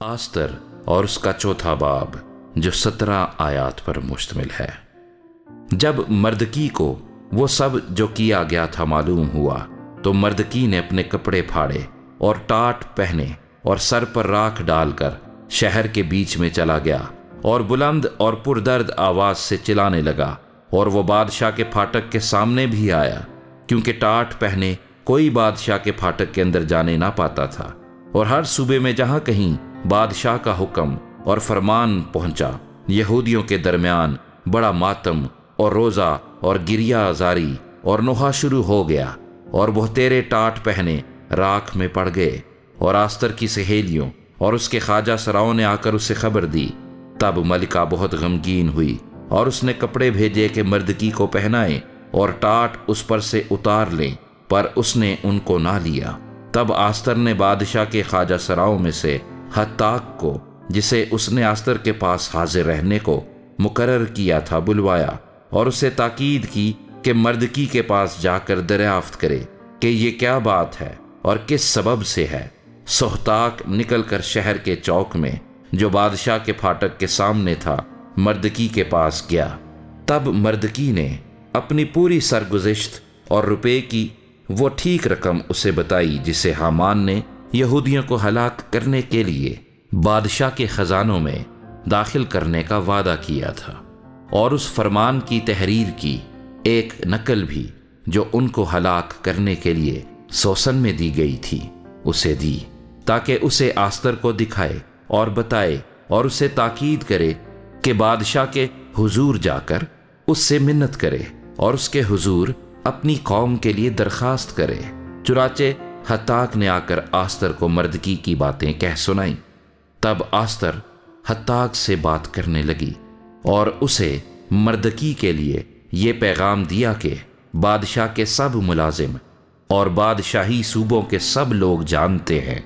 Esther اور اس کا چوتھا باب جو 17 آیات پر مشتمل ہے۔ جب مردکی کو وہ سب جو کیا گیا تھا معلوم ہوا تو مردکی نے اپنے کپڑے پھاڑے اور ٹاٹ پہنے اور سر پر راکھ ڈال کر شہر کے بیچ میں چلا گیا اور بلند اور پردرد آواز سے چلانے لگا، اور وہ بادشاہ کے پھاٹک کے سامنے بھی آیا، کیونکہ ٹاٹ پہنے کوئی بادشاہ کے پھاٹک کے اندر جانے نہ پاتا تھا۔ اور ہر صوبے میں جہاں کہیں بادشاہ کا حکم اور فرمان پہنچا، یہودیوں کے درمیان بڑا ماتم اور روزہ اور گریہ زاری اور نوحہ شروع ہو گیا، اور وہ تیرے ٹاٹ پہنے راکھ میں پڑ گئے۔ اور آستر کی سہیلیوں اور اس کے خواجہ سراؤں نے آ کر اسے خبر دی۔ تب ملکہ بہت غمگین ہوئی اور اس نے کپڑے بھیجے کہ مردکی کو پہنائیں اور ٹاٹ اس پر سے اتار لیں، پر اس نے ان کو نہ لیا۔ تب آستر نے بادشاہ کے خواجہ سراؤں میں سے حتاک کو، جسے اس نے آستر کے پاس حاضر رہنے کو مقرر کیا تھا، بلوایا اور اسے تاکید کی کہ مردکی کے پاس جا کر دریافت کرے کہ یہ کیا بات ہے اور کس سبب سے ہے۔ سہتاک نکل کر شہر کے چوک میں جو بادشاہ کے پھاٹک کے سامنے تھا مردکی کے پاس گیا۔ تب مردکی نے اپنی پوری سرگزشت اور روپے کی وہ ٹھیک رقم اسے بتائی جسے حامان نے یہودیوں کو ہلاک کرنے کے لیے بادشاہ کے خزانوں میں داخل کرنے کا وعدہ کیا تھا، اور اس فرمان کی تحریر کی ایک نقل بھی جو ان کو ہلاک کرنے کے لیے سوسن میں دی گئی تھی اسے دی، تاکہ اسے آستر کو دکھائے اور بتائے اور اسے تاکید کرے کہ بادشاہ کے حضور جا کر اس سے منت کرے اور اس کے حضور اپنی قوم کے لیے درخواست کرے۔ چنانچہ حتاک نے آ کر آستر کو مردکی کی باتیں کہہ سنائیں۔ تب آستر حتاک سے بات کرنے لگی اور اسے مردکی کے لیے یہ پیغام دیا کہ بادشاہ کے سب ملازم اور بادشاہی صوبوں کے سب لوگ جانتے ہیں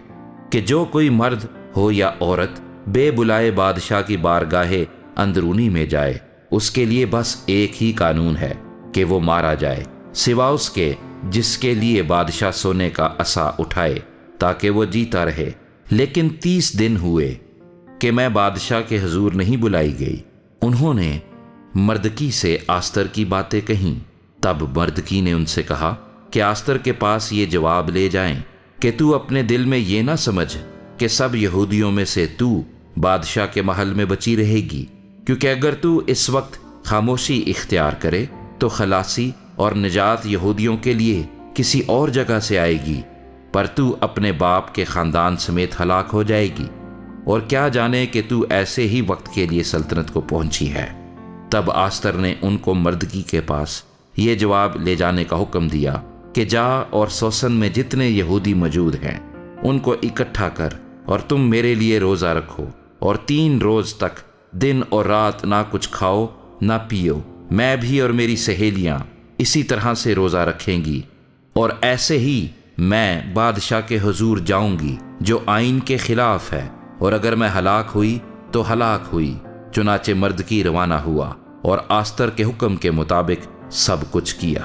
کہ جو کوئی مرد ہو یا عورت بے بلائے بادشاہ کی بارگاہ اندرونی میں جائے، اس کے لیے بس ایک ہی قانون ہے کہ وہ مارا جائے، سوا اس کے جس کے لیے بادشاہ سونے کا عصا اٹھائے تاکہ وہ جیتا رہے۔ لیکن 30 دن ہوئے کہ میں بادشاہ کے حضور نہیں بلائی گئی۔ انہوں نے مردکی سے آستر کی باتیں کہیں۔ تب مردکی نے ان سے کہا کہ آستر کے پاس یہ جواب لے جائیں کہ تو اپنے دل میں یہ نہ سمجھ کہ سب یہودیوں میں سے تو بادشاہ کے محل میں بچی رہے گی، کیونکہ اگر تو اس وقت خاموشی اختیار کرے تو خلاصی اور نجات یہودیوں کے لیے کسی اور جگہ سے آئے گی، پر تو اپنے باپ کے خاندان سمیت ہلاک ہو جائے گی، اور کیا جانے کہ تو ایسے ہی وقت کے لیے سلطنت کو پہنچی ہے۔ تب آستر نے ان کو مردکی کے پاس یہ جواب لے جانے کا حکم دیا کہ جا اور سوسن میں جتنے یہودی موجود ہیں ان کو اکٹھا کر، اور تم میرے لیے روزہ رکھو، اور 3 روز تک دن اور رات نہ کچھ کھاؤ نہ پیو۔ میں بھی اور میری سہیلیاں اسی طرح سے روزہ رکھیں گی، اور ایسے ہی میں بادشاہ کے حضور جاؤں گی جو آئین کے خلاف ہے، اور اگر میں ہلاک ہوئی تو ہلاک ہوئی۔ چنانچہ مردکی روانہ ہوا اور آستر کے حکم کے مطابق سب کچھ کیا۔